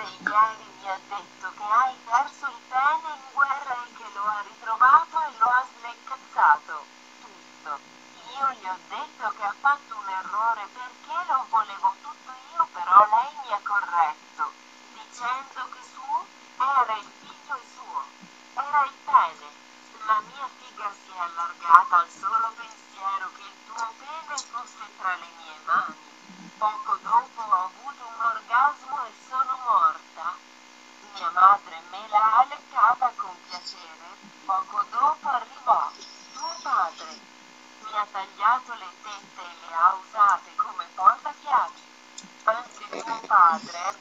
ieri mi ha detto che hai perso il pene in guerra e che lo ha ritrovato e lo ha slecazzato. Tutto. Io gli ho detto che ha fatto un errore perché lo volevo tutto io, però lei mi ha corretto, dicendo che suo era il figlio suo. Era il pene. La mia figa si è allargata al solo pensiero che il tuo pene fosse tra le mie mani. Poco dopo ho avuto un orgasmo e sono morta. Mia madre me l'ha leccata con piacere. Poco dopo arrivò tuo padre. Mi ha tagliato le tette e le ha usate come portachiavi. Anche tuo padre è